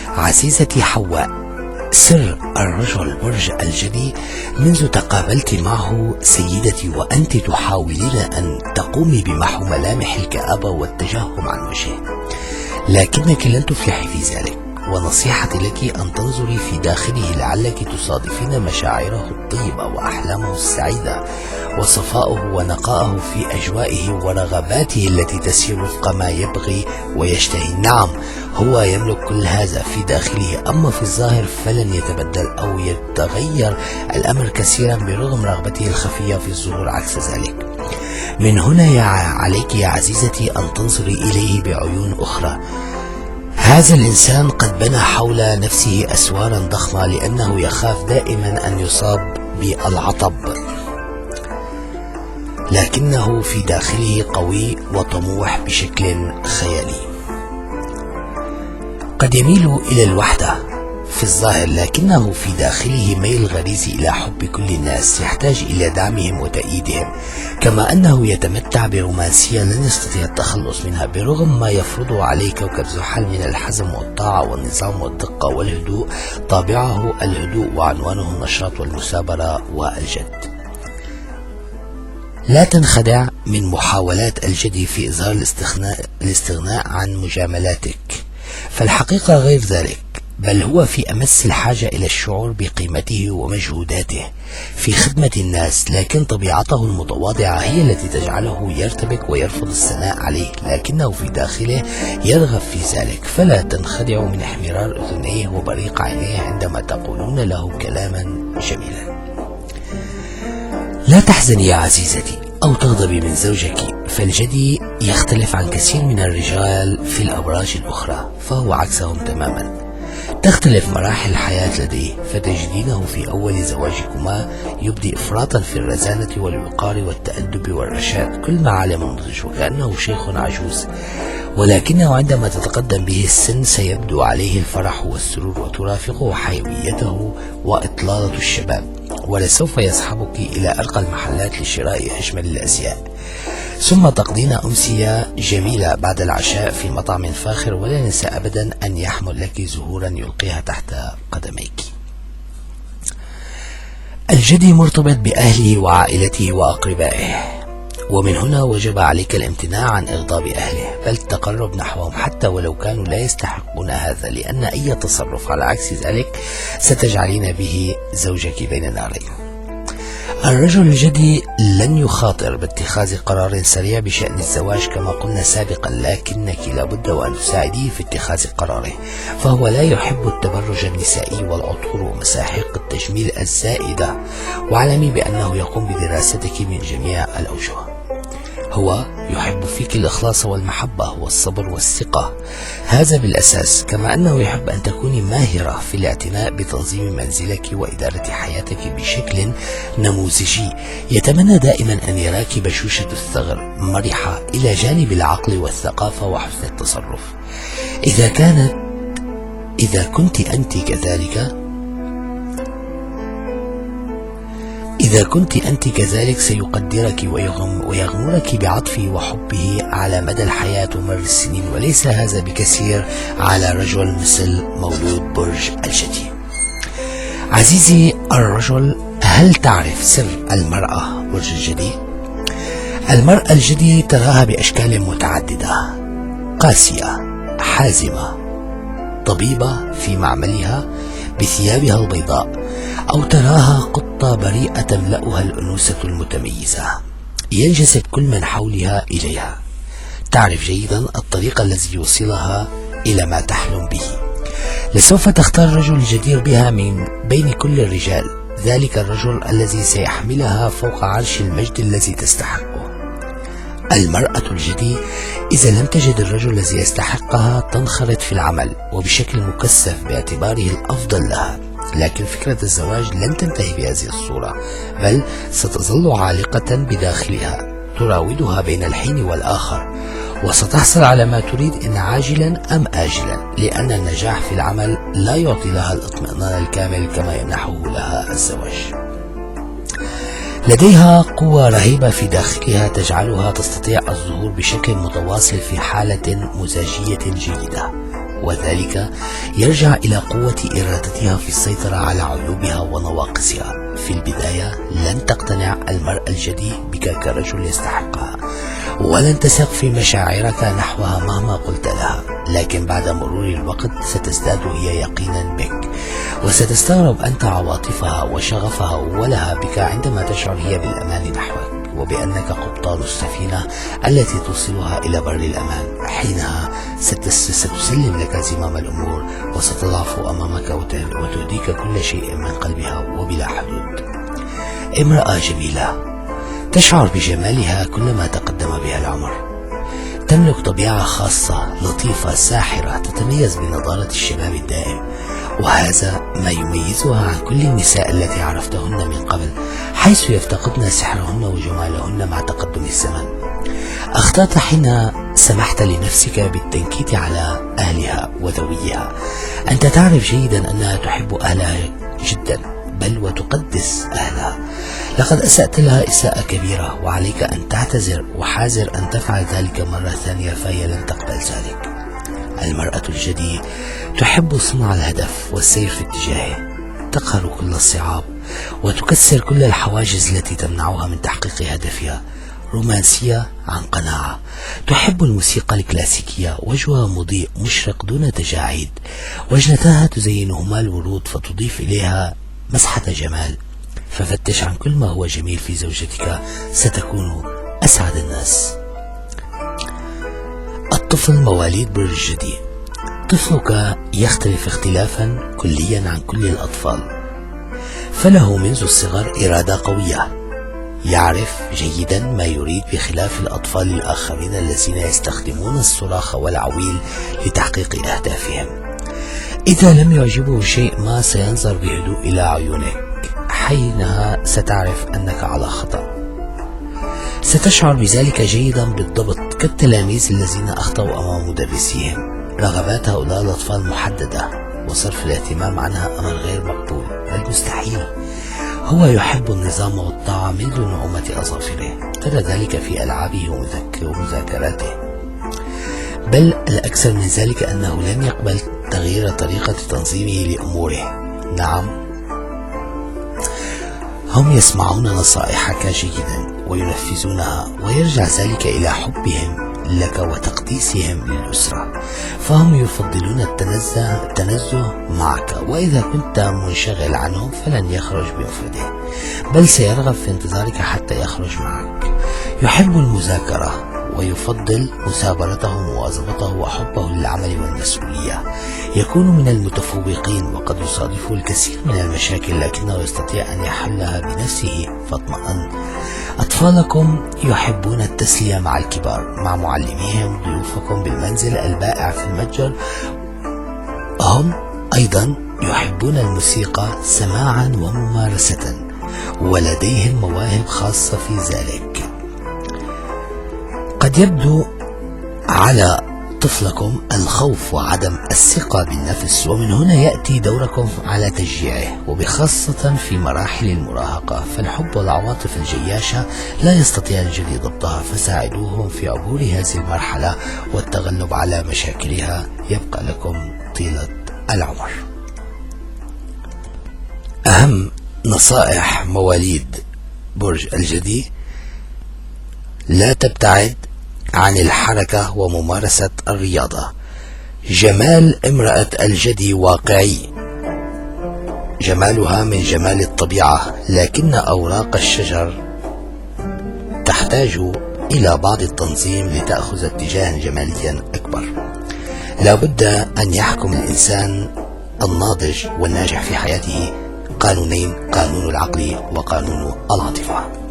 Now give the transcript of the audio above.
عزيزتي حواء، سر الرجل برج الجدي منذ تقابلت معه سيدتي وأنت تحاولين أن تقومي بمحو ملامح الكآبة والتجهم عن وجهه، لكنك لن تفلحي في ذلك، ونصيحتي لك أن تنظري في داخله لعلك تصادفين مشاعره الطيبة وأحلامه السعيدة وصفاؤه ونقاءه في أجوائه ورغباته التي تسير وفق ما يبغي ويشتهي. نعم، هو يملك كل هذا في داخله، أما في الظاهر فلن يتبدل أو يتغير الأمر كثيرا برغم رغبته الخفية في الظهور عكس ذلك. من هنا عليك يا عزيزتي أن تنظري إليه بعيون أخرى. هذا الإنسان قد بنى حول نفسه أسوارا ضخمة لأنه يخاف دائما أن يصاب بالعطب، لكنه في داخله قوي وطموح بشكل خيالي. قد يميل إلى الوحدة في الظاهر، لكنه في داخله ميل غريزي إلى حب كل الناس، يحتاج إلى دعمهم وتأييدهم، كما أنه يتمتع برومانسية لن يستطيع التخلص منها برغم ما يفرضه عليه كوكب زحل من الحزم والطاعة والنظام والدقة والهدوء. طابعه الهدوء وعنوانه النشاط والمثابرة والجد. لا تنخدع من محاولات الجدي في إظهار الاستغناء عن مجاملاتك، فالحقيقة غير ذلك، بل هو في أمس الحاجة إلى الشعور بقيمته ومجهوداته في خدمة الناس، لكن طبيعته المتواضعة هي التي تجعله يرتبك ويرفض الثناء عليه، لكنه في داخله يرغب في ذلك. فلا تنخدعوا من احمرار أذنيه وبريق عينيه عندما تقولون له كلاما جميلا. لا تحزني يا عزيزتي أو تغضبي من زوجك، فالجدي يختلف عن كثير من الرجال في الأبراج الأخرى، فهو عكسهم تماما. تختلف مراحل الحياة لديه، فتجدينه في أول زواجكما يبدي إفراطا في الرزانة والوقار والتأدب والرشاد، كل معالم النضج وكأنه شيخ عجوز، ولكنه عندما تتقدم به السن سيبدو عليه الفرح والسرور وترافقه حيويته وإطلالة الشباب، ولسوف يصحبك إلى أرقى المحلات لشراء أجمل الأزياء، ثم تقضين أمسية جميلة بعد العشاء في مطعم فاخر، ولا ننسى أبدا أن يحمل لك زهورا يلقيها تحت قدميك. الجدي مرتبط بأهله وعائلته وأقربائه، ومن هنا وجب عليك الامتناع عن إغضاب أهله، بل التقرب نحوهم حتى ولو كانوا لا يستحقون هذا، لأن أي تصرف على عكس ذلك ستجعلين به زوجك بين نارين. الرجل الجدي لن يخاطر باتخاذ قرار سريع بشأن الزواج كما قلنا سابقا، لكنك لابد وأن تساعديه في اتخاذ قراره، فهو لا يحب التبرج النسائي والعطور ومساحيق التجميل الزائدة، واعلمي بأنه يقوم بدراستك من جميع الأوجه. هو يحب فيك الإخلاص والمحبة والصبر والثقة، هذا بالأساس، كما أنه يحب أن تكوني ماهرة في الاعتناء بتنظيم منزلك وإدارة حياتك بشكل نموذجي. يتمنى دائما أن يراك بشوشة الثغر مرحة إلى جانب العقل والثقافة وحسن التصرف. إذا كنت أنت كذلك سيقدرك ويغمرك بعطفه وحبه على مدى الحياة ومر السنين، وليس هذا بكثير على رجل مثل مولود برج الجدي. عزيزي الرجل، هل تعرف سر المرأة برج الجدي؟ المرأة الجدي تراها بأشكال متعددة، قاسية، حازمة، طبيبة في معملها بثيابها البيضاء، أو تراها قطة بريئة تملأها الأنوثة المتميزة، ينجذب كل من حولها إليها. تعرف جيدا الطريق الذي يوصلها إلى ما تحلم به. لسوف تختار رجل الجدير بها من بين كل الرجال، ذلك الرجل الذي سيحملها فوق عرش المجد الذي تستحقه. المرأة الجدي إذا لم تجد الرجل الذي يستحقها تنخرط في العمل وبشكل مكثف باعتباره الأفضل لها، لكن فكرة الزواج لن تنتهي بهذه الصورة، بل ستظل عالقة بداخلها تراودها بين الحين والآخر، وستحصل على ما تريد إن عاجلا أم آجلا، لأن النجاح في العمل لا يعطي لها الاطمئنان الكامل كما يمنحه لها الزواج. لديها قوة رهيبة في داخلها تجعلها تستطيع الظهور بشكل متواصل في حالة مزاجية جيدة، وذلك يرجع إلى قوة إرادتها في السيطرة على عيوبها ونواقصها. في البداية لن تقتنع المرأة الجدي بك كرجل يستحقها، ولن تثق في مشاعرك نحوها مهما قلت لها، لكن بعد مرور الوقت ستزداد هي يقينا بك، وستستغرب أنت عواطفها وشغفها ولها بك عندما تشعر هي بالأمان نحوك، وبأنك قبطان السفينة التي توصلها إلى بر الأمان. حينها ستسلم لك زمام الأمور، وستضعف أمامك وتهديك كل شيء من قلبها وبلا حدود. امرأة جميلة تشعر بجمالها كلما تقدم بها العمر، تملك طبيعة خاصة لطيفة ساحرة تتميز بنضارة الشباب الدائم، وهذا ما يميزها عن كل النساء التي عرفتهن من قبل، حيث يفتقدن سحرهن وجمالهن مع تقدم الزمن. أخطأت حين سمحت لنفسك بالتنكيت على أهلها وذويها. أنت تعرف جيدا أنها تحب أهلها جدا، بل وتقدس أهلها. لقد أسأت لها إساءة كبيرة، وعليك أن تعتذر، وحاذر أن تفعل ذلك مرة ثانية فهي لن تقبل ذلك. المرأة الجدي تحب صنع الهدف والسير في اتجاهه، تقهر كل الصعاب وتكسر كل الحواجز التي تمنعها من تحقيق هدفها. رومانسية عن قناعة، تحب الموسيقى الكلاسيكية، وجهها مضيء مشرق دون تجاعيد، وجنتها تزينهما الورود فتضيف إليها مسحة جمال. ففتش عن كل ما هو جميل في زوجتك، ستكون أسعد الناس. الطفل مواليد برج الجدي، طفلك يختلف اختلافا كليا عن كل الأطفال، فله منذ الصغر إرادة قوية، يعرف جيدا ما يريد، بخلاف الأطفال الآخرين الذين يستخدمون الصراخ والعويل لتحقيق أهدافهم. إذا لم يعجبه شيء ما سينظر بهدوء إلى عيونك، حينها ستعرف أنك على خطأ. ستشعر بذلك جيدا بالضبط كالتلاميذ الذين أخطأوا أمام مدرسيهم. رغبات هؤلاء الأطفال محددة، وصرف الاهتمام عنها أمر غير مقبول بل مستحيل. هو يحب النظام والطاعة منذ نعومة أظافره، ترى ذلك في ألعابه ومذاكراته، بل الأكثر من ذلك أنه لن يقبل تغيير طريقة تنظيمه لأموره. نعم، هم يسمعون نصائحك جيدا وينفذونها، ويرجع ذلك إلى حبهم لك وتقديسهم للأسرة، فهم يفضلون التنزه معك، وإذا كنت منشغل عنهم فلن يخرج بمفرده، بل سيرغب في انتظارك حتى يخرج معك. يحب المذاكرة ويفضل مثابرته ومواظبته وحبه للعمل والمسؤولية. يكون من المتفوقين، وقد يصادفه الكثير من المشاكل لكنه يستطيع أن يحلها بنفسه فاطمئن. أطفالكم يحبون التسلية مع الكبار، مع معلميهم، ضيوفكم بالمنزل البائع في المتجر. هم أيضا يحبون الموسيقى سماعا وممارسة، ولديهم مواهب خاصة في ذلك. قد يبدو على طفلكم الخوف وعدم الثقة بالنفس، ومن هنا يأتي دوركم على تشجيعه، وبخاصة في مراحل المراهقة، فالحب والعواطف الجياشة لا يستطيع الجدي ضبطها، فساعدوهم في عبور هذه المرحلة والتغلب على مشاكلها. يبقى لكم طيلة العمر. أهم نصائح مواليد برج الجدي: لا تبتعد عن الحركة وممارسة الرياضة. جمال امرأة الجدي واقعي، جمالها من جمال الطبيعة، لكن أوراق الشجر تحتاج إلى بعض التنظيم لتأخذ اتجاها جماليا أكبر. لا بد أن يحكم الإنسان الناضج والناجح في حياته قانونين: قانون العقل وقانون العاطفة.